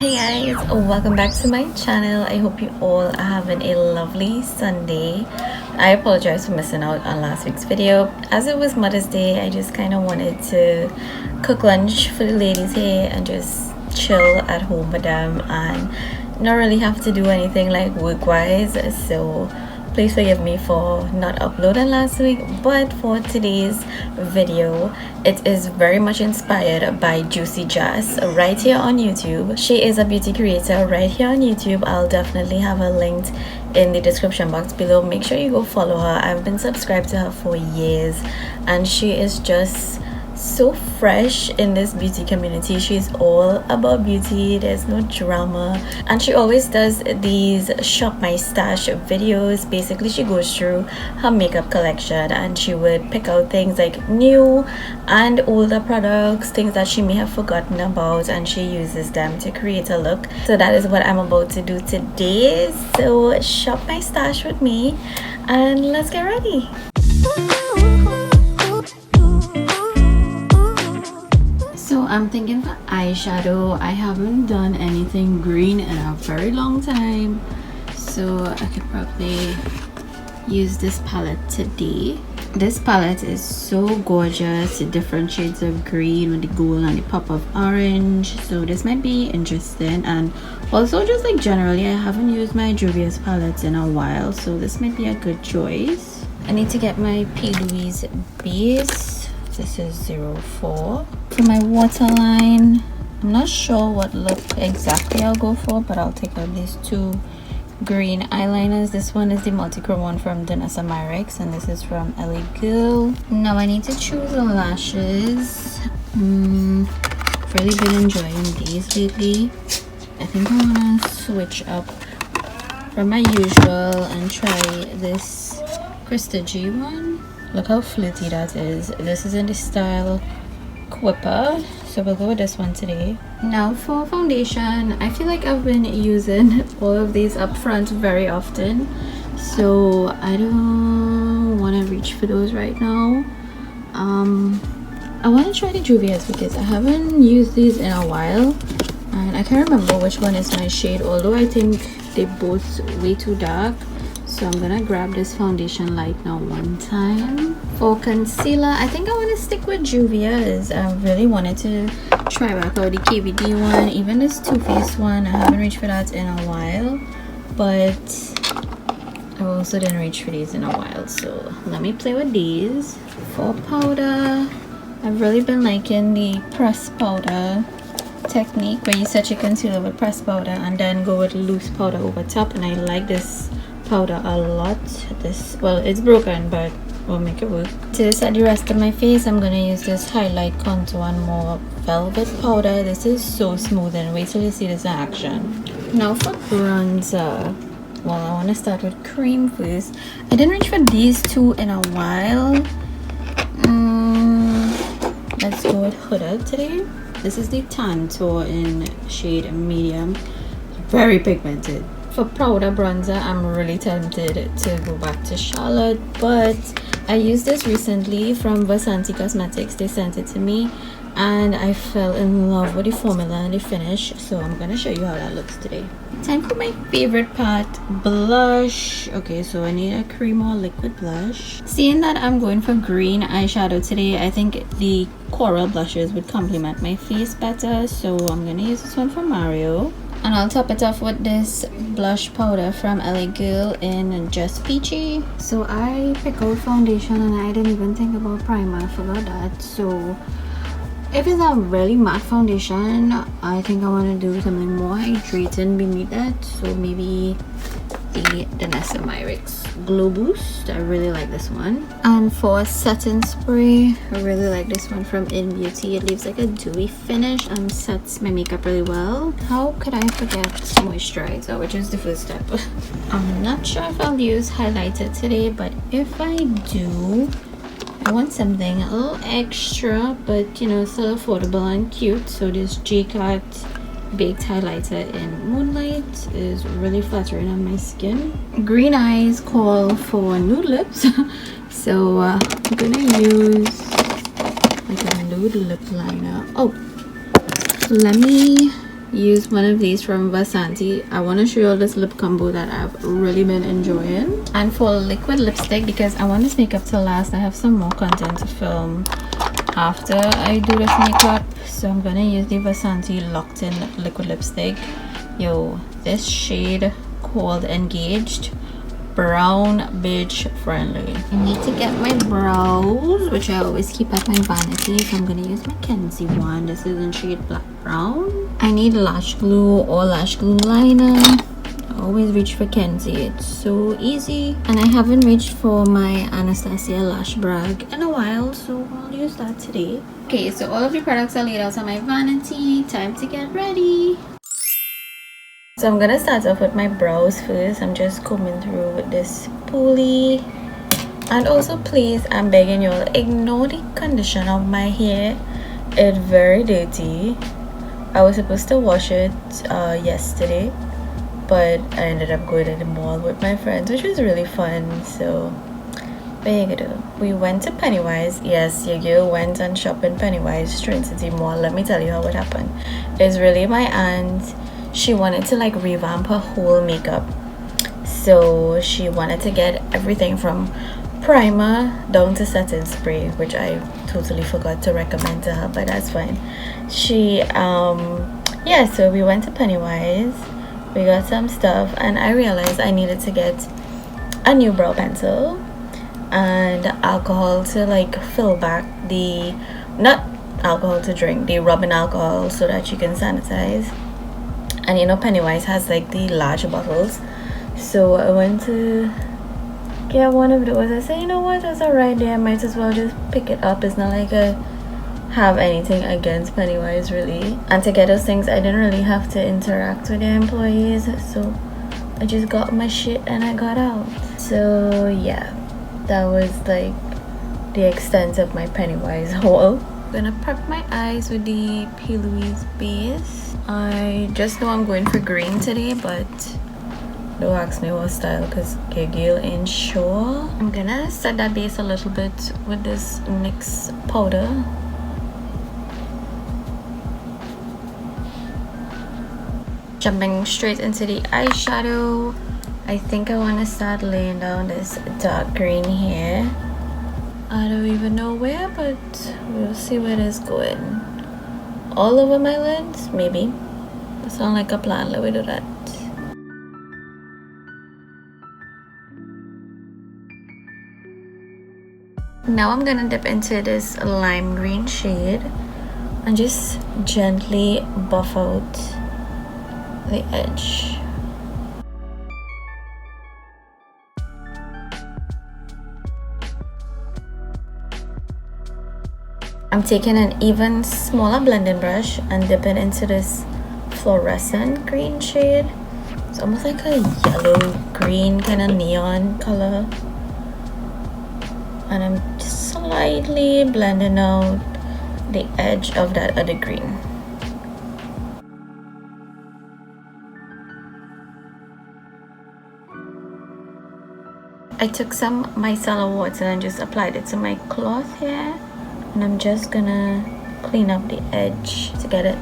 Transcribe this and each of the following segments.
Hey guys, welcome back to my channel. I hope you all are having a lovely Sunday. I apologize for missing out on last week's video. As it was Mother's Day, I just kind of wanted to cook lunch for the ladies here and just chill at home with them and not really have to do anything like work-wise. So please forgive me for not uploading last week, but for today's video it is very much inspired by Juicy Jazz right here on YouTube. She is a beauty creator right here on YouTube. I'll definitely have her linked in the description box below. Make sure you go follow her. I've been subscribed to her for years and she is just so fresh in this beauty community. She's all about beauty, there's no drama, and she always does these shop my stash videos. Basically she goes through her makeup collection and she would pick out things like new and older products, things that she may have forgotten about, and she uses them to create a look. So that is what I'm about to do today. So shop my stash with me and let's get ready. So I'm thinking for eyeshadow, I haven't done anything green in a very long time, so I could probably use this palette today. This palette is so gorgeous, different shades of green with the gold and the pop of orange, so this might be interesting. And also just like generally I haven't used my Juvia's palettes in a while, so this might be a good choice. I need to get my Louise base. This is 04. For my waterline, I'm not sure what look exactly I'll go for, but I'll take out these two green eyeliners. This one is the multichrome one from Danessa Myricks and this is from LA Girl. Now I need to choose the lashes. I've really been enjoying these lately. I think I want to switch up from my usual and try this Krysta G one. Look how flirty that is. This is in the style Kuiper, so we'll go with this one today. Now for foundation, I feel like I've been using all of these up front very often, so I don't want to reach for those right now. I want to try the Juvia's because I haven't used these in a while and I can't remember which one is my shade, although I think they both way too dark. So I'm gonna grab this foundation light now one time. For concealer, I think I want to stick with Juvia's. I really wanted to try back out the KVD one, even this Too Faced one. I haven't reached for that in a while, but I also didn't reach for these in a while. So let me play with these. For powder, I've really been liking the pressed powder technique where you set your concealer with pressed powder and then go with loose powder over top, and I like this powder a lot. This, well, it's broken, but we'll make it work. To set the rest of my face, I'm gonna use this highlight contour and more velvet powder. This is so smooth, and wait till you see this in action. Now for bronzer, well, I want to start with cream first. I didn't reach for these two in a while. Let's go with Huda today. This is the Tantour in shade medium, very pigmented. For powder bronzer, I'm really tempted to go back to Charlotte, but I used this recently from Vasanti Cosmetics. They sent it to me and I fell in love with the formula and the finish, so I'm gonna show you how that looks today. Time for my favorite part, blush. Okay, so I need a cream or liquid blush. Seeing that I'm going for green eyeshadow today, I think the coral blushes would complement my face better, so I'm gonna use this one from Mario. And I'll top it off with this blush powder from LA Girl in Just Peachy. So I pick out foundation and I didn't even think about primer. I forgot that. So if it's a really matte foundation, I think I want to do something more hydrating beneath that. So maybe the Danessa Myricks Glow Boost. I really like this one. And for setting spray, I really like this one from Beauty. It leaves like a dewy finish and sets my makeup really well. How could I forget moisturizer, which is the first step? I'm not sure if I'll use highlighter today, but if I do, I want something a little extra, but you know, still affordable and cute. So this JCAT baked highlighter in Moonlight is really flattering on my skin. Green eyes call for nude lips, so I'm gonna use like a nude lip liner. Oh, let me use one of these from Vasanti. I want to show you all this lip combo that I've really been enjoying. And for liquid lipstick, because I want this makeup to last, I have some more content to film after I do this makeup, so I'm gonna use the Vasanti Locked In liquid lipstick. Yo, this shade called Engaged, brown beige friendly. I need to get my brows, which I always keep at my vanity, so I'm gonna use my Kenzie one. This is in shade black brown. I need lash glue or lash glue liner. I always reach for Kenzie, it's so easy. And I haven't reached for my Anastasia lash brag in a while, so I'll use that today. Okay, so all of the products are laid out on my vanity. Time to get ready. So I'm gonna start off with my brows first. I'm just combing through with this pulley. And also, please, I'm begging you all, ignore the condition of my hair. It's very dirty. I was supposed to wash it yesterday, but I ended up going to the mall with my friends, which was really fun. So what you gonna do? We went to Pennywise. Yes, your girl went and shopped in Pennywise, Train City Mall. Let me tell you how it happened. It's really my aunt. She wanted to like revamp her whole makeup, so she wanted to get everything from primer down to setting spray, which I totally forgot to recommend to her, but that's fine. She yeah, so we went to Pennywise, we got some stuff, and I realized I needed to get a new brow pencil and alcohol to like fill back the, not alcohol to drink, the rubbing alcohol, so that you can sanitize. And you know, Pennywise has like the large bottles, so I went to get one of those. I said, you know what, that's alright there, I might as well just pick it up. It's not like I have anything against Pennywise really, and to get those things I didn't really have to interact with the employees, so I just got my shit and I got out. So yeah, that was like the extent of my Pennywise haul. I'm gonna prep my eyes with the Louise base. I just know I'm going for green today, but don't ask me what style because girl ain't sure. I'm gonna set that base a little bit with this NYX powder. Jumping straight into the eyeshadow, I think I want to start laying down this dark green here. I don't even know where, but we'll see where it is going. All over my lids, maybe. That sounds like a plan. Let me do that. Now I'm gonna dip into this lime green shade and just gently buff out the edge. I'm taking an even smaller blending brush and dipping into this fluorescent green shade. It's almost like a yellow green kind of neon color, and I'm just slightly blending out the edge of that other green. I took some micellar water and just applied it to my cloth here, and I'm just gonna clean up the edge to get it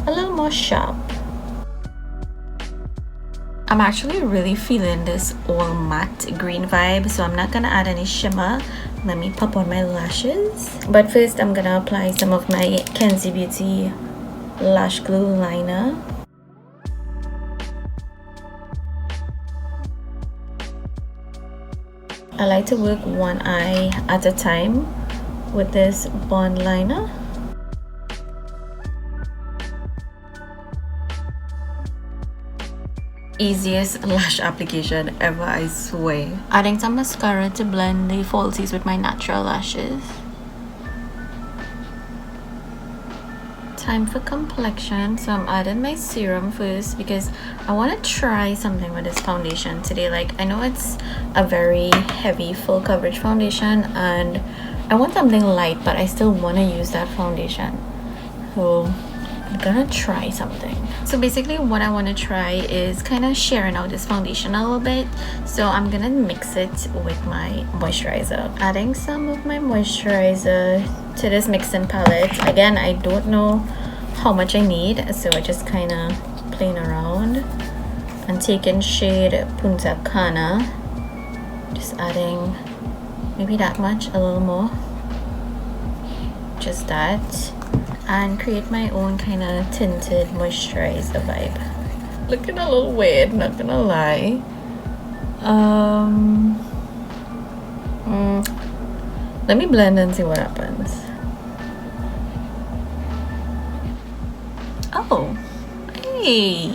a little more sharp. I'm actually really feeling this all matte green vibe, so I'm not gonna add any shimmer. Let me pop on my lashes, but first I'm gonna apply some of my Kenzie Beauty lash glue liner. I like to work one eye at a time with this bond liner. Easiest lash application ever, I swear. Adding some mascara to blend the falsies with my natural lashes. Time for complexion, so I'm adding my serum first because I want to try something with this foundation today. Like, I know it's a very heavy full coverage foundation and I want something light, but I still want to use that foundation, so I'm gonna try something. So basically what I want to try is kind of sharing out this foundation a little bit, so I'm gonna mix it with my moisturizer. Adding some of my moisturizer to this mixing palette. Again, I don't know how much I need, so I just kind of playing around and taking shade Punta Cana, just adding maybe that much, a little more, just that, and create my own kind of tinted moisturizer vibe. Looking a little weird, not gonna lie. Let me blend and see what happens. Oh, hey,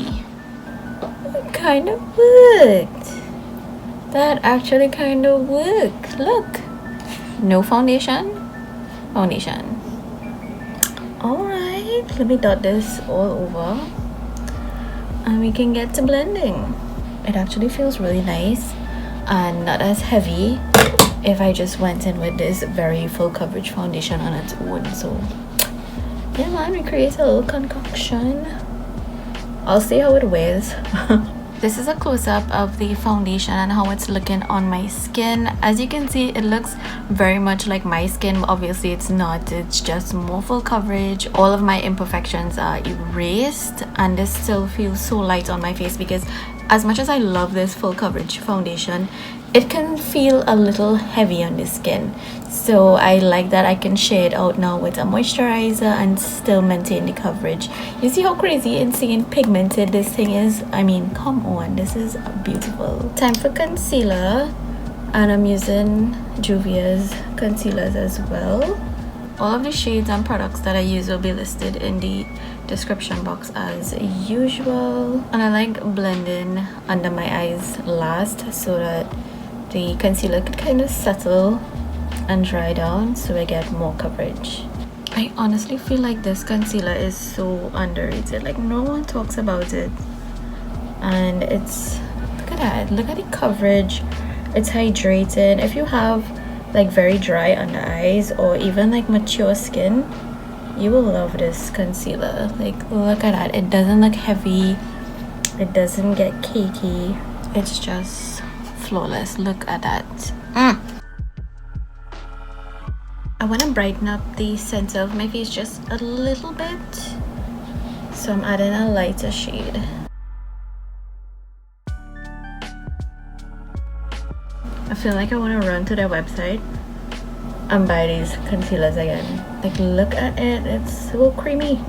it kind of worked. That actually kind of worked. Look, no foundation. Alright, let me dot this all over and we can get to blending. It actually feels really nice and not as heavy if I just went in with this very full coverage foundation on its own. So yeah man, we create a little concoction. I'll see how it wears. This is a close-up of the foundation and how it's looking on my skin. As you can see, it looks very much like my skin, but obviously it's not. It's just more full coverage. All of my imperfections are erased and this still feels so light on my face, because as much as I love this full coverage foundation, it can feel a little heavy on the skin. So I like that I can shade out now with a moisturizer and still maintain the coverage. You see how crazy, insane, pigmented this thing is? I mean, come on, this is beautiful. Time for concealer, and I'm using Juvia's concealers as well. All of the shades and products that I use will be listed in the description box as usual. And I like blending under my eyes last so that the concealer could kind of settle and dry down so I get more coverage. I honestly feel like this concealer is so underrated. Like, no one talks about it, and it's, look at that, look at the coverage. It's hydrating. If you have like very dry under eyes or even like mature skin, you will love this concealer. Like, look at that, it doesn't look heavy, it doesn't get cakey, it's just flawless. Look at that. I want to brighten up the center of my face just a little bit, so I'm adding a lighter shade. I feel like I want to run to their website and buy these concealers again. Like, look at it, it's so creamy.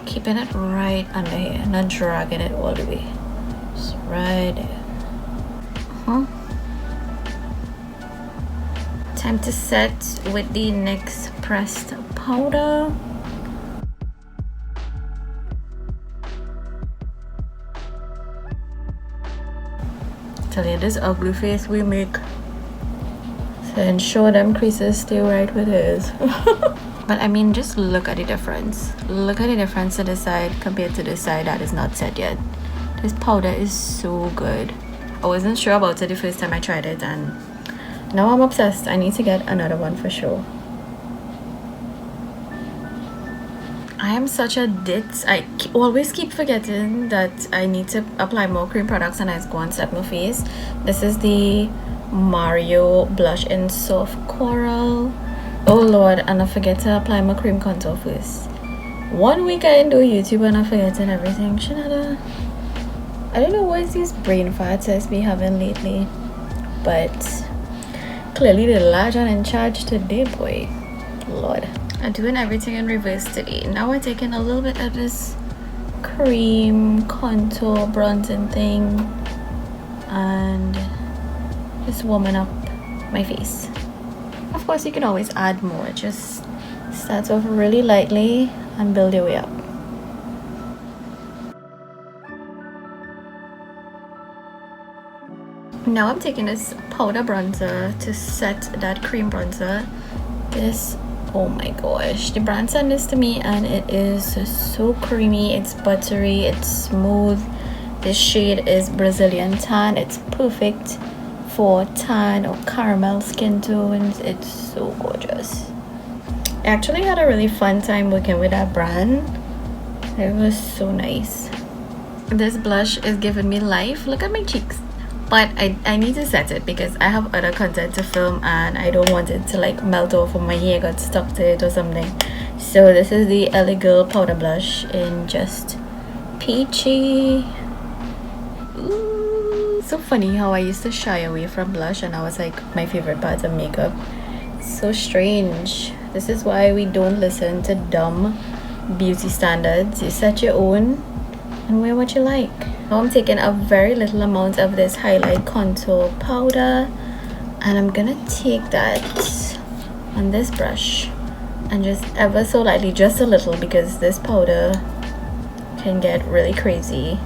Keeping it right under here, not dragging it all the way, just right there. Time to set with the NYX pressed powder. Tell you, this ugly face we make, so ensure them creases stay right with hers. But I mean, just look at the difference. Look at the difference to this side compared to this side that is not set yet. This powder is so good. I wasn't sure about it the first time I tried it, and now I'm obsessed. I need to get another one for sure. I am such a ditz. I always keep forgetting that I need to apply more cream products and I just go and set my face. This is the Mario blush in soft coral. Oh lord, and I forget to apply my cream contour first. 1 week I didn't do YouTube and I'm forgetting everything. Shanada, I don't know what these brain farts I be having lately, but clearly the large one in charge today, boy. Lord, I'm doing everything in reverse today. Now we're taking a little bit of this cream contour bronzing thing and just warming up my face. Of course, you can always add more. Just start off really lightly and build your way up. Now I'm taking this powder bronzer to set that cream bronzer. This, oh my gosh, the brand sent this to me and it is so creamy. It's buttery, it's smooth. This shade is Brazilian tan. It's perfect for tan or caramel skin tones. It's so gorgeous. I actually had a really fun time working with that brand. It was so nice. This blush is giving me life. Look at my cheeks. But I need to set it because I have other content to film and I don't want it to like melt off or my hair got stuck to it or something. So this is the LA Girl powder blush in just peachy. Ooh, so funny how I used to shy away from blush and I was like my favorite part of makeup. So strange. This is why we don't listen to dumb beauty standards. You set your own and wear what you like. Now I'm taking a very little amount of this highlight contour powder and I'm gonna take that on this brush and just ever so lightly, just a little, because this powder can get really crazy,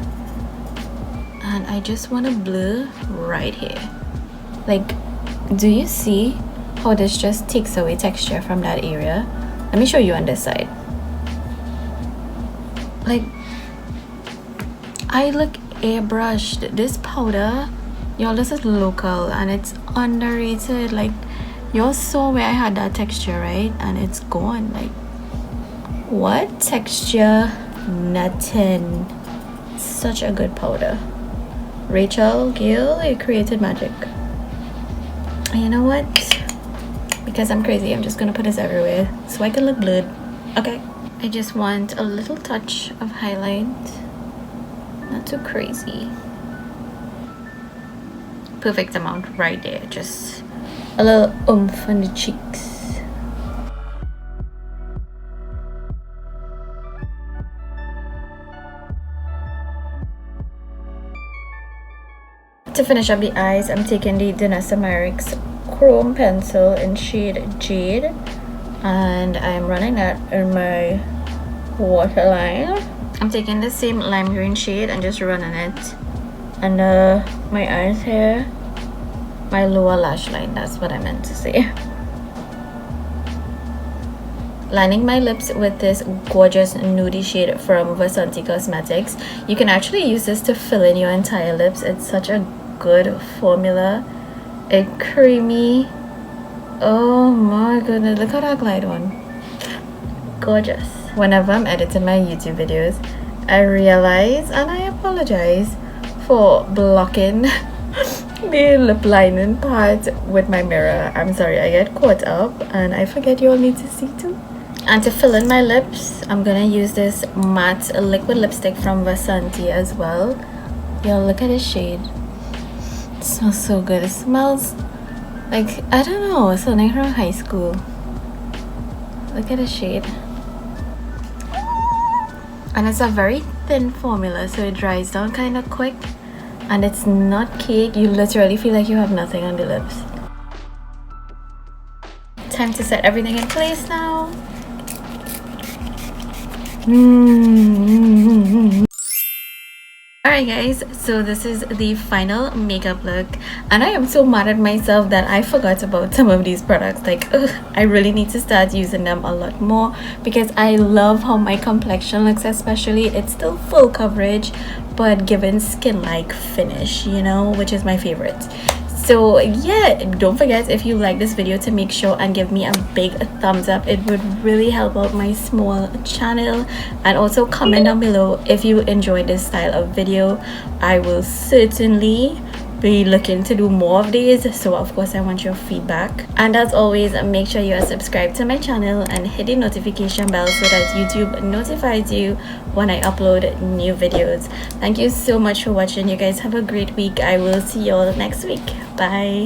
and I just want to blur right here. Like, do you see how this just takes away texture from that area? Let me show you on this side. Like, I look airbrushed. This powder, y'all, this is local and it's underrated. Like, y'all saw where I had that texture, right? And it's gone. Like, what texture? Nothing. Such a good powder. Rachel Gill, you created magic. And you know what? Because I'm crazy, I'm just gonna put this everywhere so I can look blurred. Okay. I just want a little touch of highlight. Not too crazy. Perfect amount right there. Just a little oomph on the cheeks. To finish up the eyes, I'm taking the Danessa Myricks Chrome Pencil in shade Jade, and I'm running that in my waterline. I'm taking the same lime green shade and just running it under my eyes here. My lower lash line, that's what I meant to say. Lining my lips with this gorgeous nudie shade from Vasanti Cosmetics. You can actually use this to fill in your entire lips. It's such a good formula. It's creamy. Oh my goodness, look how that glide on. Gorgeous. Whenever I'm editing my YouTube videos, I realize, and I apologize for blocking the lip lining part with my mirror. I'm sorry, I get caught up and I forget you all need to see too. And to fill in my lips, I'm gonna use this matte liquid lipstick from Vasanti as well. Y'all, look at this shade. It smells so good. It smells like, I don't know, something from high school. Look at the shade. And it's a very thin formula, so it dries down kind of quick. And it's not cake. You literally feel like you have nothing on the lips. Time to set everything in place now. Alright guys, so this is the final makeup look, and I am so mad at myself that I forgot about some of these products. Like, I really need to start using them a lot more because I love how my complexion looks. Especially, it's still full coverage but given skin-like finish, you know, which is my favorite. So yeah, don't forget, if you like this video, to make sure and give me a big thumbs up. It would really help out my small channel. And also comment down below if you enjoyed this style of video. I will certainly be looking to do more of these, so of course I want your feedback. And as always, make sure you are subscribed to my channel and hit the notification bell so that YouTube notifies you when I upload new videos. Thank you so much for watching. You guys have a great week. I will see you all next week. Bye.